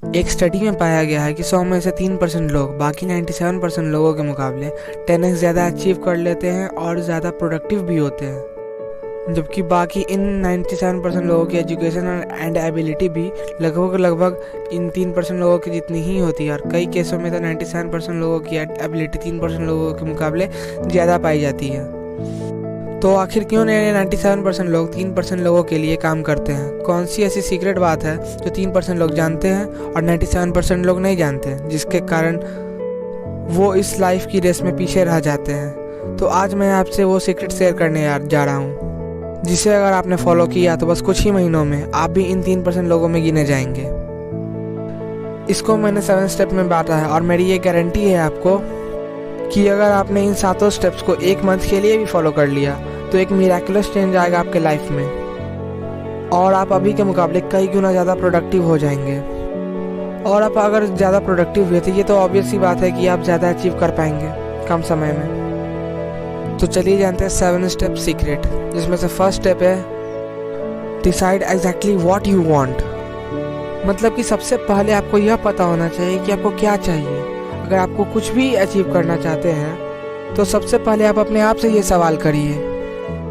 एक स्टडी में पाया गया है कि 100 में से 3% लोग बाकी 97% लोगों के मुकाबले 10x ज़्यादा अचीव कर लेते हैं और ज़्यादा प्रोडक्टिव भी होते हैं, जबकि बाकी इन 97% लोगों की एजुकेशन एंड एबिलिटी भी लगभग इन 3% लोगों की जितनी ही होती है। और कई केसों में तो 97% लोगों की एबिलिटी 3% लोगों के मुकाबले ज़्यादा पाई जाती है। तो आखिर क्यों 97% लोग 3% लोगों के लिए काम करते हैं? कौन सी ऐसी सीक्रेट बात है जो 3% लोग जानते हैं और 97% लोग नहीं जानते हैं, जिसके कारण वो इस लाइफ की रेस में पीछे रह जाते हैं? तो आज मैं आपसे वो सीक्रेट शेयर करने जा रहा हूँ, जिसे अगर आपने फॉलो किया तो बस कुछ ही महीनों में आप भी इन 3% लोगों में गिने जाएंगे। इसको मैंने 7 स्टेप में बांटा है और मेरी ये गारंटी है आपको कि अगर आपने इन 7 स्टेप्स को 1 मंथ के लिए भी फॉलो कर लिया तो एक मिरेकुलस चेंज आएगा आपके लाइफ में और आप अभी के मुकाबले कई गुना ज़्यादा प्रोडक्टिव हो जाएंगे। और आप अगर ज़्यादा प्रोडक्टिव हुए तो ये तो ऑब्वियस सी बात है कि आप ज़्यादा अचीव कर पाएंगे कम समय में। तो चलिए जानते हैं 7 स्टेप सीक्रेट, जिसमें से फर्स्ट स्टेप है decide exactly what you want. मतलब कि सबसे पहले आपको यह पता होना चाहिए कि आपको क्या चाहिए। अगर आपको कुछ भी अचीव करना चाहते हैं तो सबसे पहले आप अपने आप से ये सवाल करिए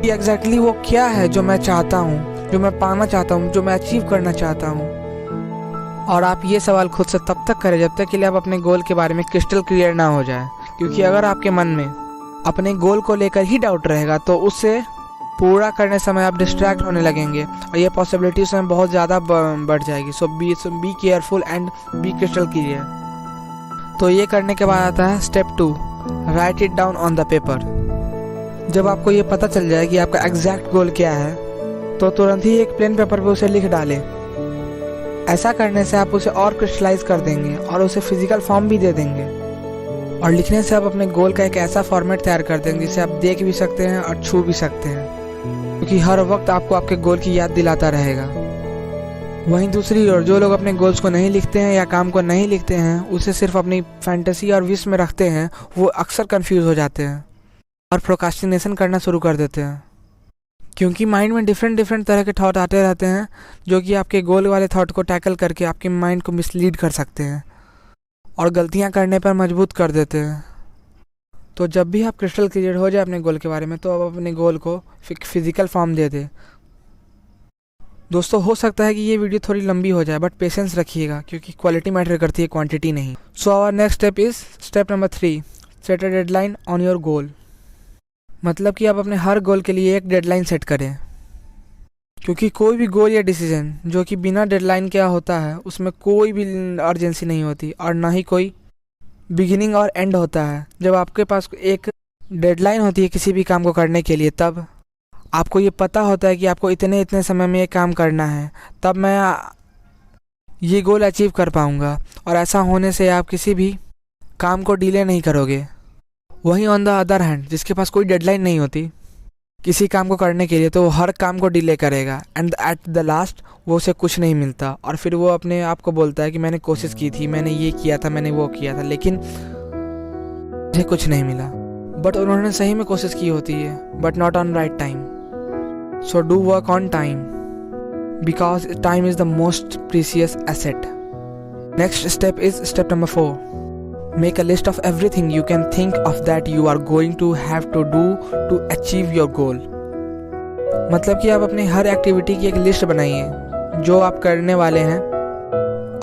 कि एग्जैक्टली वो क्या है जो मैं चाहता हूँ, जो मैं पाना चाहता हूँ, जो मैं अचीव करना चाहता हूँ। और आप ये सवाल खुद से तब तक करें जब तक के लिए आप अपने गोल के बारे में क्रिस्टल क्लियर ना हो जाए, क्योंकि अगर आपके मन में अपने गोल को लेकर ही डाउट रहेगा तो उससे पूरा करने समय आप डिस्ट्रैक्ट होने लगेंगे और ये पॉसिबिलिटी उसमें बहुत ज़्यादा बढ़ जाएगी। So be careful and be crystal clear. तो ये करने के बाद आता है step 2, write it down on the paper. जब आपको ये पता चल जाए कि आपका एग्जैक्ट गोल क्या है तो तुरंत ही एक प्लेन पेपर पे उसे लिख डालें। ऐसा करने से आप उसे और क्रिस्टलाइज कर देंगे और उसे फिजिकल फॉर्म भी दे देंगे। और लिखने से आप अपने गोल का एक ऐसा फॉर्मेट तैयार कर देंगे जिसे आप देख भी सकते हैं और छू भी सकते हैं, क्योंकि हर वक्त आपको आपके गोल की याद दिलाता रहेगा। वहीं दूसरी ओर जो लोग अपने गोल्स को नहीं लिखते हैं या काम को नहीं लिखते हैं, उसे सिर्फ अपनी फैंटेसी और विश में रखते हैं, वो अक्सर कंफ्यूज हो जाते हैं और प्रोक्रास्टिनेशन करना शुरू कर देते हैं, क्योंकि माइंड में डिफरेंट तरह के थॉट आते रहते हैं जो कि आपके गोल वाले थॉट को टैकल करके आपके माइंड को मिसलीड कर सकते हैं और गलतियां करने पर मजबूर कर देते हैं। तो जब भी आप क्रिस्टल क्लियर हो जाए अपने गोल के बारे में तो आप अपने गोल को फिजिकल फॉर्म दे दें। दोस्तों, हो सकता है कि ये वीडियो थोड़ी लंबी हो जाए, बट पेशेंस रखिएगा क्योंकि क्वालिटी मैटर करती है, क्वांटिटी नहीं। So our next step is step number 3, set a deadline on your goal. मतलब कि आप अपने हर गोल के लिए एक डेडलाइन सेट करें, क्योंकि कोई भी गोल या डिसीजन जो कि बिना डेडलाइन क्या होता है उसमें कोई भी अर्जेंसी नहीं होती और ना ही कोई बिगिनिंग और एंड होता है। जब आपके पास एक डेडलाइन होती है किसी भी काम को करने के लिए, तब आपको ये पता होता है कि आपको इतने समय में ये काम करना है, तब मैं ये गोल अचीव कर पाऊँगा। और ऐसा होने से आप किसी भी काम को डिले नहीं करोगे। वहीं ऑन द अदर हैंड जिसके पास कोई डेडलाइन नहीं होती किसी काम को करने के लिए, तो वो हर काम को डिले करेगा एंड एट द लास्ट वो उसे कुछ नहीं मिलता और फिर वो अपने आप को बोलता है कि मैंने कोशिश की थी, मैंने ये किया था, मैंने वो किया था, लेकिन मुझे कुछ नहीं मिला। बट उन्होंने सही में कोशिश की होती है, but not on right time. So do work on time because time is the most precious asset. Next step is step number 4, make a list of everything you can think of that you are going to have to do to achieve your goal। मतलब कि आप अपने हर activity की एक list बनाइए जो आप करने वाले हैं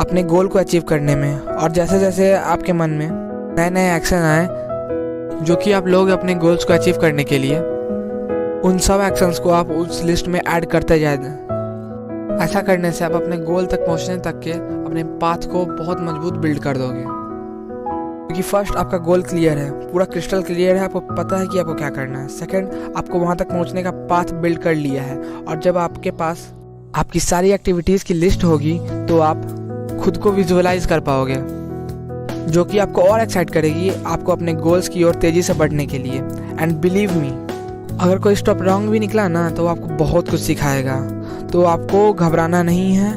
अपने गोल को अचीव करने में। और जैसे जैसे आपके मन में नए नए एक्शन आए जो कि आप लोग अपने गोल्स को अचीव करने के लिए, उन सब एक्शंस को आप उस लिस्ट में ऐड करते जाए। ऐसा करने से आप अपने गोल तक पहुंचने तक के अपने पाथ को बहुत मजबूत बिल्ड कर दोगे, क्योंकि फर्स्ट आपका गोल क्लियर है, पूरा क्रिस्टल क्लियर है, आपको पता है कि आपको क्या करना है। सेकंड, आपको वहाँ तक पहुँचने का पाथ बिल्ड कर लिया है। और जब आपके पास आपकी सारी एक्टिविटीज़ की लिस्ट होगी तो आप खुद को विजुअलाइज कर पाओगे, जो कि आपको और एक्साइट करेगी आपको अपने गोल्स की ओर तेज़ी से बढ़ने के लिए। एंड बिलीव मी, अगर कोई स्टेप रॉन्ग भी निकला ना तो आपको बहुत कुछ सिखाएगा। तो आपको घबराना नहीं है,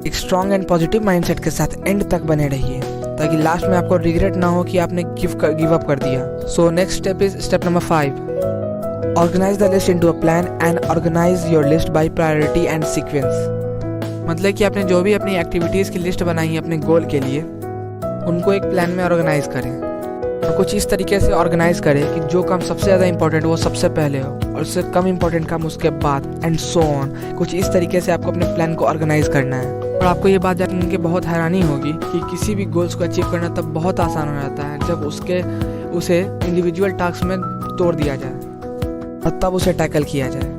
एक स्ट्रॉन्ग एंड पॉजिटिव माइंडसेट के साथ एंड तक बने रहिए ताकि लास्ट में आपको रिग्रेट ना हो कि आपने गिव अप कर दिया। So next step is step number 5, organise the list into a plan and organise your list by priority and sequence. मतलब कि आपने जो भी अपनी एक्टिविटीज़ की लिस्ट बनाई है अपने गोल के लिए, उनको एक प्लान में ऑर्गेनाइज करें और कुछ इस तरीके से ऑर्गेनाइज करें कि जो काम सबसे ज़्यादा इंपॉर्टेंट वो सबसे पहले हो और उससे कम इंपॉर्टेंट काम उसके बाद, एंड सो ऑन। कुछ इस तरीके से आपको अपने प्लान को ऑर्गेनाइज करना है। और आपको ये बात जान के बहुत हैरानी होगी कि किसी भी गोल्स को अचीव करना तब बहुत आसान हो जाता है जब उसे इंडिविजुअल टास्क में तोड़ दिया जाए और तब उसे टैकल किया जाए।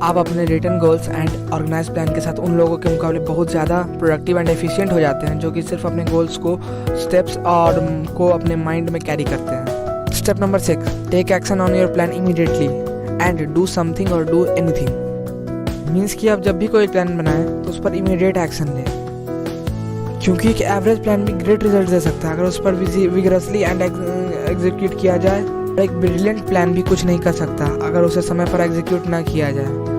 आप अपने written goals and organise plan के साथ उन लोगों के मुकाबले बहुत ज़्यादा प्रोडक्टिव एंड एफिशिएंट हो जाते हैं जो कि सिर्फ अपने गोल्स को स्टेप्स और को अपने माइंड में कैरी करते हैं। Step number 6, take action on your plan immediately and do something और डू एनीथिंग। मीन्स कि आप जब भी कोई प्लान बनाएं तो उस पर इमीडिएट एक्शन लें, क्योंकि एक एवरेज प्लान भी ग्रेट रिजल्ट दे सकता है अगर उस पर विगरसली एंड एग्जीक्यूट किया जाए। एक ब्रिलियंट प्लान भी कुछ नहीं कर सकता अगर उसे समय पर एग्जीक्यूट ना किया जाए,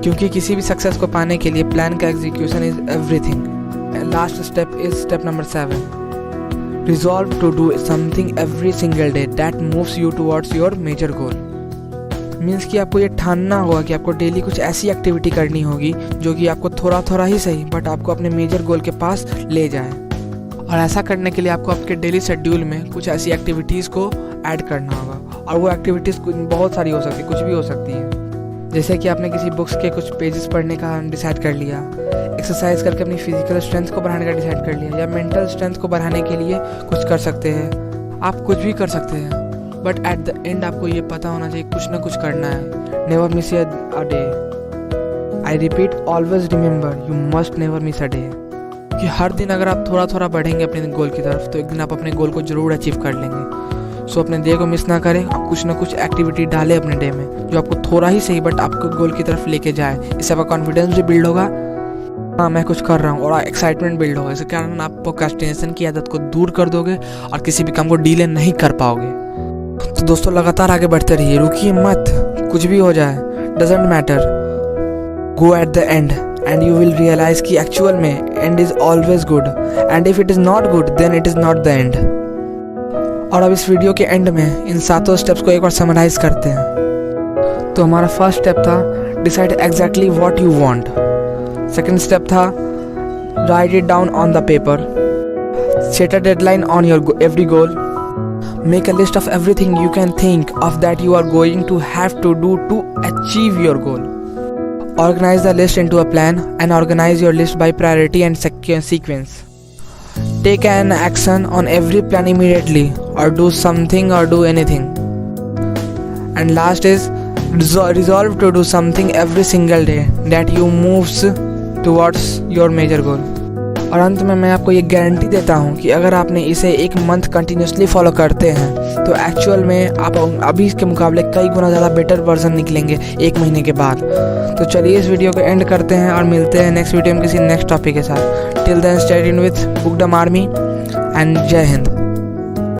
क्योंकि किसी भी सक्सेस को पाने के लिए प्लान का execution is everything. Last step is step number 7, resolve to do something every single day that moves you towards your major goal. Means कि आपको ये ठानना होगा कि आपको डेली कुछ ऐसी एक्टिविटी करनी होगी जो कि आपको थोड़ा थोड़ा ही सही बट आपको अपने मेजर गोल के पास ले जाए। और ऐसा करने के लिए आपको आपके डेली शेड्यूल में कुछ ऐसी एक्टिविटीज़ को ऐड करना होगा, और वो एक्टिविटीज़ बहुत सारी हो सकती है, कुछ भी हो सकती है। जैसे कि आपने किसी बुक्स के कुछ पेजेस पढ़ने का डिसाइड कर लिया, एक्सरसाइज करके अपनी फिजिकल स्ट्रेंथ को बढ़ाने का डिसाइड कर लिया, या मेंटल स्ट्रेंथ को बढ़ाने के लिए कुछ कर सकते हैं। आप कुछ भी कर सकते हैं, बट एट द एंड आपको ये पता होना चाहिए कुछ ना कुछ करना है। Never miss a day. I repeat, always remember you must never miss a day. कि हर दिन अगर आप थोड़ा थोड़ा बढ़ेंगे अपने गोल की तरफ तो एक दिन आप अपने गोल को जरूर अचीव कर लेंगे। सो अपने डे को मिस ना करें, आप कुछ ना कुछ एक्टिविटी डालें अपने डे में जो आपको थोड़ा ही सही बट आपको गोल की तरफ लेके जाए। इससे आपका कॉन्फिडेंस भी बिल्ड होगा, हाँ मैं कुछ कर रहा हूँ, और एक्साइटमेंट बिल्ड होगा। इसके कारण आप प्रोक्रेस्टिनेशन की आदत को दूर कर दोगे और किसी भी काम को डिले नहीं कर पाओगे। तो दोस्तों लगातार आगे बढ़ते रहिए, रुकिए मत, कुछ भी हो जाए doesn't matter, go at the end and you will realize कि एक्चुअल में end is always good and if it is not good then it is not the end। और अब इस वीडियो के एंड में इन 7 स्टेप्स को एक बार समराइज करते हैं। तो हमारा फर्स्ट स्टेप था decide exactly what you want. Second step था write it down on the paper. Set a deadline on your every goal. Make a list of everything you can think of that you are going to have to do to achieve your goal. Organize the list into a plan and organize your list by priority and sequence. Take an action on every plan immediately or do something or do anything. And last is resolve to do something every single day that you moves towards your major goal. और अंत में मैं आपको ये guarantee देता हूँ कि अगर आपने इसे एक मंथ कंटिन्यूसली फॉलो करते हैं तो एक्चुअल में आप अभी के मुकाबले कई गुना ज़्यादा बेटर वर्जन निकलेंगे 1 महीने के बाद। तो चलिए इस वीडियो को एंड करते हैं और मिलते हैं नेक्स्ट वीडियो में किसी नेक्स्ट टॉपिक के साथ। Till then stay tuned with Bookdom army and जय हिंद।